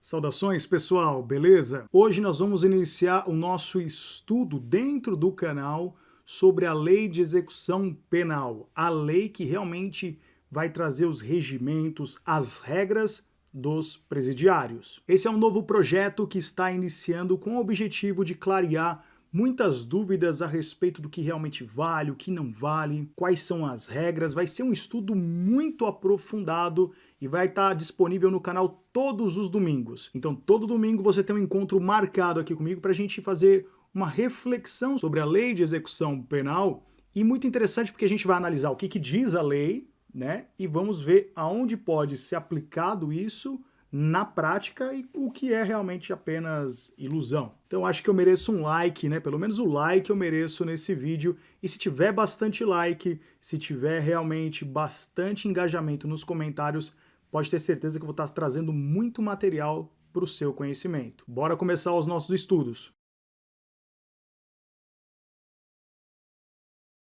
Saudações, pessoal, beleza? Hoje nós vamos iniciar o nosso estudo dentro do canal sobre a Lei de Execução Penal, a lei que realmente vai trazer os regimentos, as regras dos presidiários. Esse é um novo projeto que está iniciando com o objetivo de clarear muitas dúvidas a respeito do que realmente vale, o que não vale, quais são as regras. Vai ser um estudo muito aprofundado e vai estar disponível no canal todos os domingos. Então, todo domingo você tem um encontro marcado aqui comigo para a gente fazer uma reflexão sobre a Lei de Execução Penal. E muito interessante porque a gente vai analisar o que diz a lei, né? E vamos ver aonde pode ser aplicado isso na prática e o que é realmente apenas ilusão. Então acho que eu mereço um like, né? Pelo menos o like eu mereço nesse vídeo. E se tiver bastante like, se tiver realmente bastante engajamento nos comentários, pode ter certeza que eu vou estar trazendo muito material para o seu conhecimento. Bora começar os nossos estudos.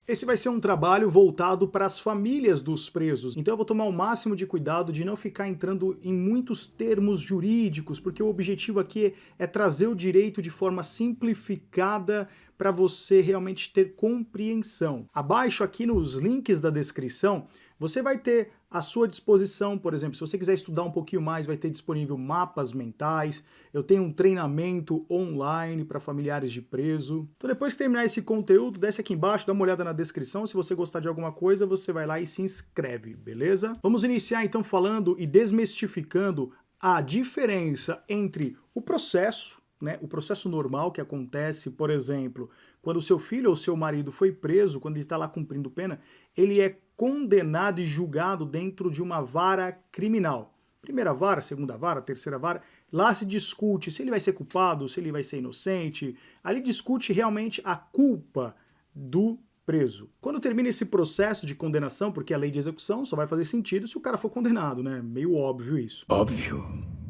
Esse vai ser um trabalho voltado para as famílias dos presos, então eu vou tomar o máximo de cuidado de não ficar entrando em muitos termos jurídicos, porque o objetivo aqui é trazer o direito de forma simplificada para você realmente ter compreensão. Abaixo aqui nos links da descrição, você vai ter à sua disposição, por exemplo, se você quiser estudar um pouquinho mais, vai ter disponível mapas mentais, eu tenho um treinamento online para familiares de preso. Então depois que terminar esse conteúdo, desce aqui embaixo, dá uma olhada na descrição, se você gostar de alguma coisa, você vai lá e se inscreve, beleza? Vamos iniciar então falando e desmistificando a diferença entre o processo, né, o processo normal que acontece, por exemplo, quando o seu filho ou seu marido foi preso, quando ele está lá cumprindo pena, ele é condenado e julgado dentro de uma vara criminal. Primeira vara, segunda vara, terceira vara, lá se discute se ele vai ser culpado, se ele vai ser inocente, ali discute realmente a culpa do preso. Quando termina esse processo de condenação, porque a lei de execução só vai fazer sentido se o cara for condenado, né? Meio óbvio isso. Óbvio.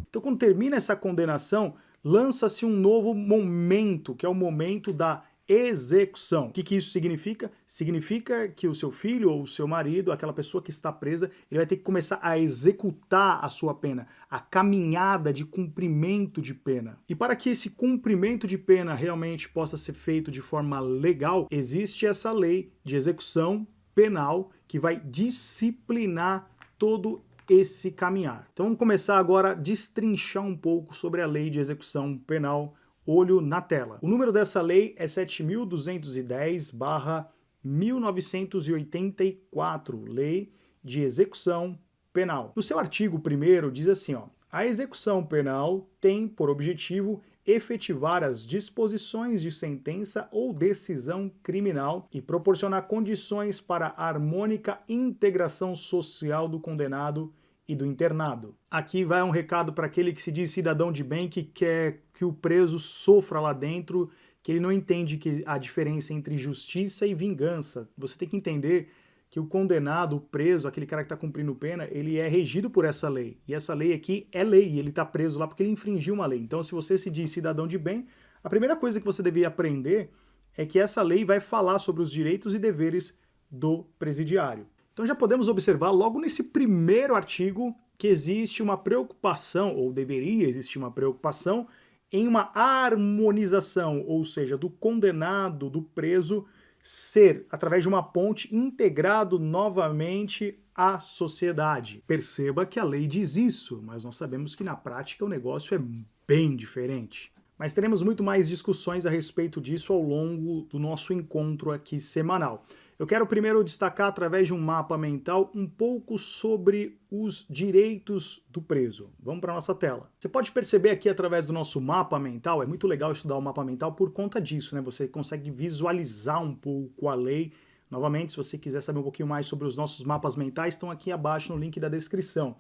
Então quando termina essa condenação, lança-se um novo momento, que é o momento da execução. O que isso significa? Significa que o seu filho ou o seu marido, aquela pessoa que está presa, ele vai ter que começar a executar a sua pena, a caminhada de cumprimento de pena. E para que esse cumprimento de pena realmente possa ser feito de forma legal, existe essa lei de execução penal que vai disciplinar todo esse caminhar. Então vamos começar agora a destrinchar um pouco sobre a lei de execução penal, olho na tela. O número dessa lei é 7.210/1984, Lei de Execução Penal. No seu artigo 1º diz assim, ó, a execução penal tem por objetivo efetivar as disposições de sentença ou decisão criminal e proporcionar condições para a harmônica integração social do condenado e do internado. Aqui vai um recado para aquele que se diz cidadão de bem, que quer que o preso sofra lá dentro, que ele não entende que a diferença entre justiça e vingança. Você tem que entender que o condenado, o preso, aquele cara que está cumprindo pena, ele é regido por essa lei. E essa lei aqui é lei, ele está preso lá porque ele infringiu uma lei. Então, se você se diz cidadão de bem, a primeira coisa que você deveria aprender é que essa lei vai falar sobre os direitos e deveres do presidiário. Então já podemos observar logo nesse primeiro artigo que existe uma preocupação, ou deveria existir uma preocupação, em uma harmonização, ou seja, do condenado, do preso, ser, através de uma ponte, integrado novamente à sociedade. Perceba que a lei diz isso, mas nós sabemos que na prática o negócio é bem diferente. Mas teremos muito mais discussões a respeito disso ao longo do nosso encontro aqui semanal. Eu quero primeiro destacar, através de um mapa mental, um pouco sobre os direitos do preso. Vamos para a nossa tela. Você pode perceber aqui, através do nosso mapa mental, é muito legal estudar o mapa mental por conta disso, né? Você consegue visualizar um pouco a lei. Novamente, se você quiser saber um pouquinho mais sobre os nossos mapas mentais, estão aqui abaixo no link da descrição.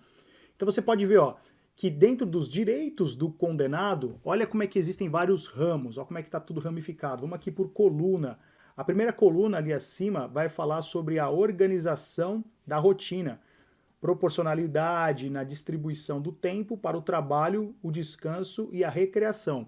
Então você pode ver, ó, que dentro dos direitos do condenado, olha como é que existem vários ramos, olha como é que está tudo ramificado. Vamos aqui por coluna. A primeira coluna ali acima vai falar sobre a organização da rotina, proporcionalidade na distribuição do tempo para o trabalho, o descanso e a recreação.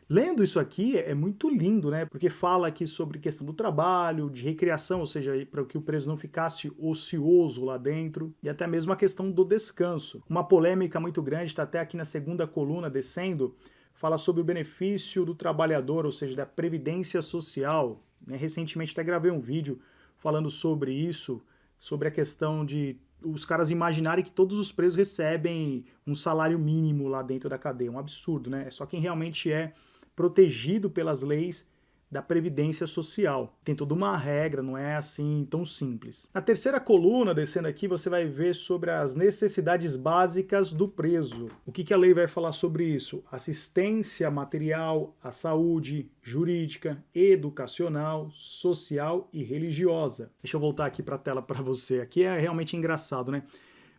Lendo isso aqui é muito lindo, né? Porque fala aqui sobre questão do trabalho, de recreação, ou seja, para que o preso não ficasse ocioso lá dentro, e até mesmo a questão do descanso. Uma polêmica muito grande, está até aqui na segunda coluna descendo, fala sobre o benefício do trabalhador, ou seja, da previdência social. Né? Recentemente até gravei um vídeo falando sobre isso, sobre a questão de os caras imaginarem que todos os presos recebem um salário mínimo lá dentro da cadeia. Um absurdo, né? É só quem realmente é protegido pelas leis da Previdência Social. Tem toda uma regra, não é assim tão simples. Na terceira coluna, descendo aqui, você vai ver sobre as necessidades básicas do preso. O que a lei vai falar sobre isso? Assistência material à saúde, jurídica, educacional, social e religiosa. Deixa eu voltar aqui para a tela para você. Aqui é realmente engraçado, né?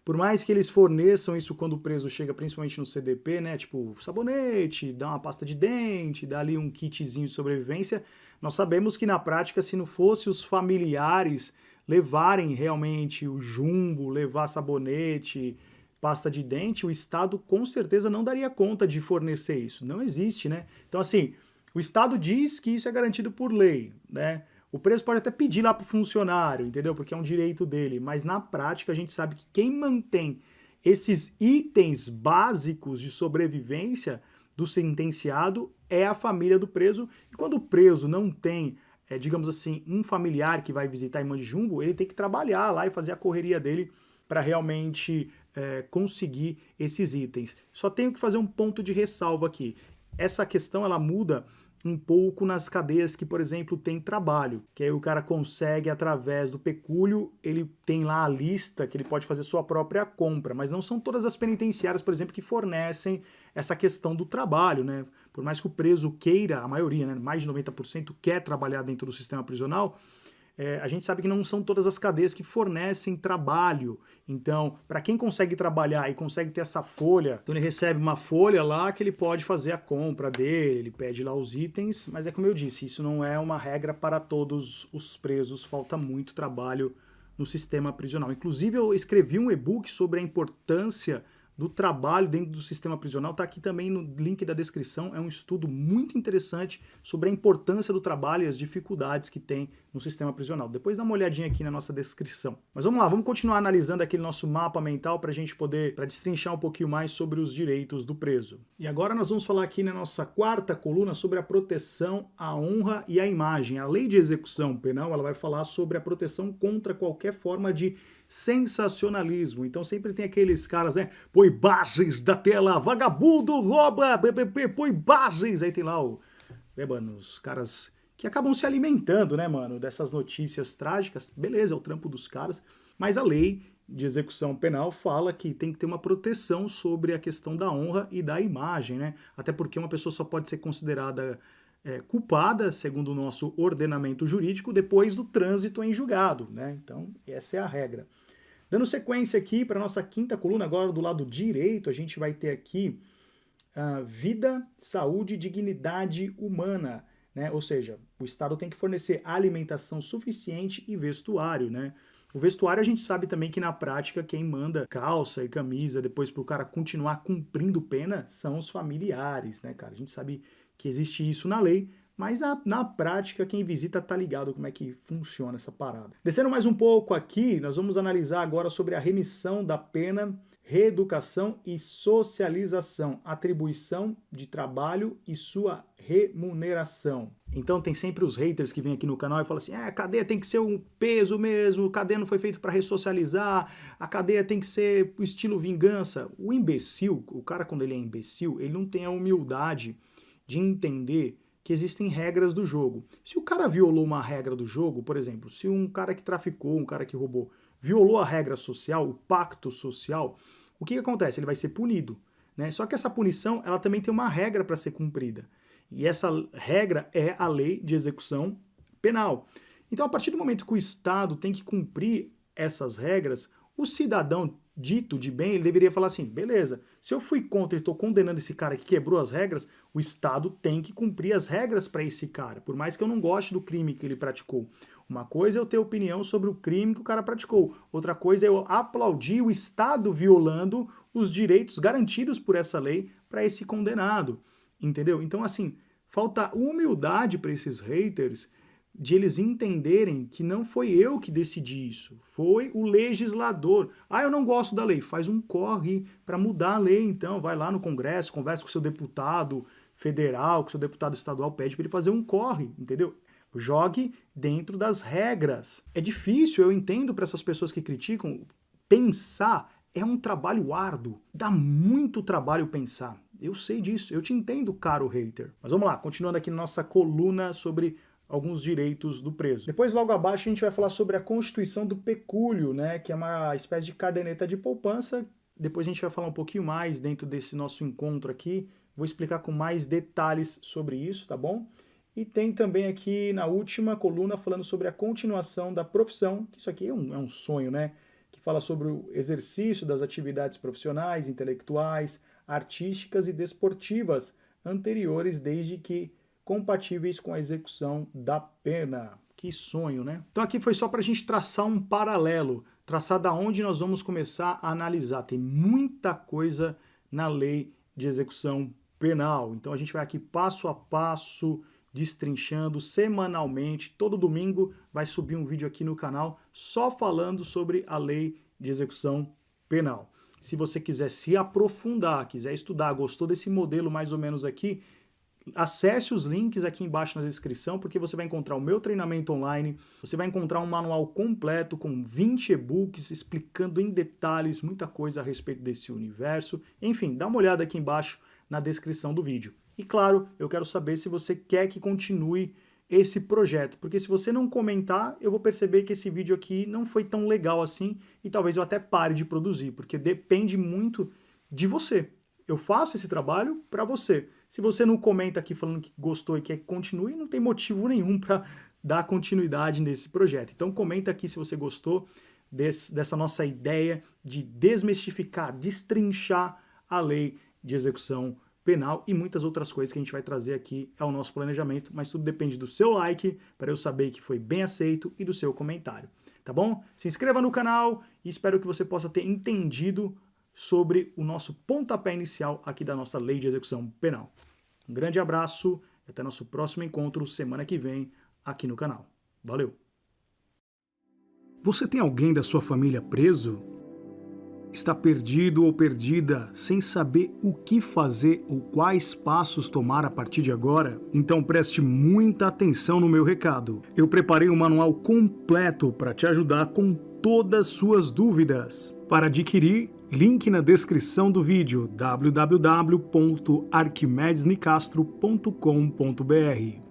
Por mais que eles forneçam isso quando o preso chega, principalmente no CDP, né? Tipo, sabonete, dá uma pasta de dente, dá ali um kitzinho de sobrevivência, nós sabemos que na prática, se não fosse os familiares levarem realmente o jumbo, levar sabonete, pasta de dente, o Estado com certeza não daria conta de fornecer isso. Não existe, né? Então, assim, o Estado diz que isso é garantido por lei, né? O preso pode até pedir lá para o funcionário, entendeu? Porque é um direito dele. Mas na prática a gente sabe que quem mantém esses itens básicos de sobrevivência do sentenciado é a família do preso. E quando o preso não tem, digamos assim, um familiar que vai visitar em mão de jumbo, ele tem que trabalhar lá e fazer a correria dele para realmente conseguir esses itens. Só tenho que fazer um ponto de ressalva aqui. Essa questão ela muda um pouco nas cadeias que, por exemplo, tem trabalho, que aí o cara consegue, através do pecúlio, ele tem lá a lista que ele pode fazer sua própria compra, mas não são todas as penitenciárias, por exemplo, que fornecem essa questão do trabalho, né? Por mais que o preso queira, a maioria, né, mais de 90% quer trabalhar dentro do sistema prisional, a gente sabe que não são todas as cadeias que fornecem trabalho. Então, para quem consegue trabalhar e consegue ter essa folha, então ele recebe uma folha lá que ele pode fazer a compra dele, ele pede lá os itens, mas é como eu disse, isso não é uma regra para todos os presos, falta muito trabalho no sistema prisional. Inclusive, eu escrevi um e-book sobre a importância do trabalho dentro do sistema prisional, está aqui também no link da descrição, é um estudo muito interessante sobre a importância do trabalho e as dificuldades que tem no sistema prisional. Depois dá uma olhadinha aqui na nossa descrição. Mas vamos lá, vamos continuar analisando aquele nosso mapa mental para a gente poder, para destrinchar um pouquinho mais sobre os direitos do preso. E agora nós vamos falar aqui na nossa quarta coluna sobre a proteção à honra e à imagem. A lei de execução penal, ela vai falar sobre a proteção contra qualquer forma de sensacionalismo. Então sempre tem aqueles caras, né? Põe imagens da tela, vagabundo rouba, BBB, põe imagens. Aí tem lá mano, os caras que acabam se alimentando, né, mano, dessas notícias trágicas. Beleza, é o trampo dos caras. Mas a lei de execução penal fala que tem que ter uma proteção sobre a questão da honra e da imagem, né? Até porque uma pessoa só pode ser considerada culpada, segundo o nosso ordenamento jurídico, depois do trânsito em julgado, né? Então, essa é a regra. Dando sequência aqui para a nossa quinta coluna, agora do lado direito, a gente vai ter aqui vida, saúde e dignidade humana, né? Ou seja, o Estado tem que fornecer alimentação suficiente e vestuário, né? O vestuário a gente sabe também que na prática quem manda calça e camisa depois para o cara continuar cumprindo pena são os familiares, né, cara? A gente sabe que existe isso na lei, mas na prática quem visita tá ligado como é que funciona essa parada. Descendo mais um pouco aqui, nós vamos analisar agora sobre a remissão da pena, reeducação e socialização, atribuição de trabalho e sua remuneração. Então tem sempre os haters que vêm aqui no canal e falam assim, a cadeia tem que ser um peso mesmo, a cadeia não foi feita para ressocializar, a cadeia tem que ser estilo vingança. O imbecil, o cara quando ele é imbecil, ele não tem a humildade de entender que existem regras do jogo. Se o cara violou uma regra do jogo, por exemplo, se um cara que traficou, um cara que roubou, violou a regra social, o pacto social, o que acontece? Ele vai ser punido, né? Só que essa punição, ela também tem uma regra para ser cumprida. E essa regra é a lei de execução penal. Então, a partir do momento que o Estado tem que cumprir essas regras, o cidadão dito de bem, ele deveria falar assim, beleza, se eu fui contra e estou condenando esse cara que quebrou as regras, o Estado tem que cumprir as regras para esse cara, por mais que eu não goste do crime que ele praticou. Uma coisa é eu ter opinião sobre o crime que o cara praticou, outra coisa é eu aplaudir o Estado violando os direitos garantidos por essa lei para esse condenado, entendeu? Então, assim, Falta humildade para esses haters de eles entenderem que não foi eu que decidi isso, foi o legislador. Ah, eu não gosto da lei, faz um corre para mudar a lei, então vai lá no Congresso, conversa com o seu deputado federal, com o seu deputado estadual, pede para ele fazer um corre, entendeu? Jogue dentro das regras. É difícil, eu entendo para essas pessoas que criticam, pensar é um trabalho árduo, dá muito trabalho pensar. Eu sei disso, eu te entendo, caro hater. Mas vamos lá, continuando aqui na nossa coluna sobre alguns direitos do preso. Depois, logo abaixo, a gente vai falar sobre a constituição do pecúlio, né, que é uma espécie de caderneta de poupança. Depois a gente vai falar um pouquinho mais dentro desse nosso encontro aqui. Vou explicar com mais detalhes sobre isso, tá bom? E tem também aqui na última coluna falando sobre a continuação da profissão, que isso aqui é um sonho, né? Que fala sobre o exercício das atividades profissionais, intelectuais, artísticas e desportivas anteriores, desde que compatíveis com a execução da pena. Que sonho, né? Então aqui foi só para a gente traçar um paralelo, traçar da onde nós vamos começar a analisar. Tem muita coisa na lei de execução penal. Então a gente vai aqui passo a passo, destrinchando semanalmente. Todo domingo vai subir um vídeo aqui no canal só falando sobre a lei de execução penal. Se você quiser se aprofundar, quiser estudar, gostou desse modelo mais ou menos aqui, acesse os links aqui embaixo na descrição, porque você vai encontrar o meu treinamento online, você vai encontrar um manual completo com 20 e-books explicando em detalhes muita coisa a respeito desse universo. Enfim, dá uma olhada aqui embaixo na descrição do vídeo. E claro, eu quero saber se você quer que continue esse projeto, porque se você não comentar, eu vou perceber que esse vídeo aqui não foi tão legal assim e talvez eu até pare de produzir, porque depende muito de você. Eu faço esse trabalho para você. Se você não comenta aqui falando que gostou e quer que continue, não tem motivo nenhum para dar continuidade nesse projeto. Então comenta aqui se você gostou dessa nossa ideia de desmistificar, destrinchar a lei de execução penal e muitas outras coisas que a gente vai trazer aqui ao nosso planejamento, mas tudo depende do seu like, para eu saber que foi bem aceito, e do seu comentário, tá bom? Se inscreva no canal e espero que você possa ter entendido sobre o nosso pontapé inicial aqui da nossa lei de execução penal. Um grande abraço e até nosso próximo encontro semana que vem aqui no canal. Valeu! Você tem alguém da sua família preso? Está perdido ou perdida, sem saber o que fazer ou quais passos tomar a partir de agora? Então preste muita atenção no meu recado. Eu preparei um manual completo para te ajudar com todas suas dúvidas. Para adquirir, link na descrição do vídeo www.arquimedesnicastro.com.br.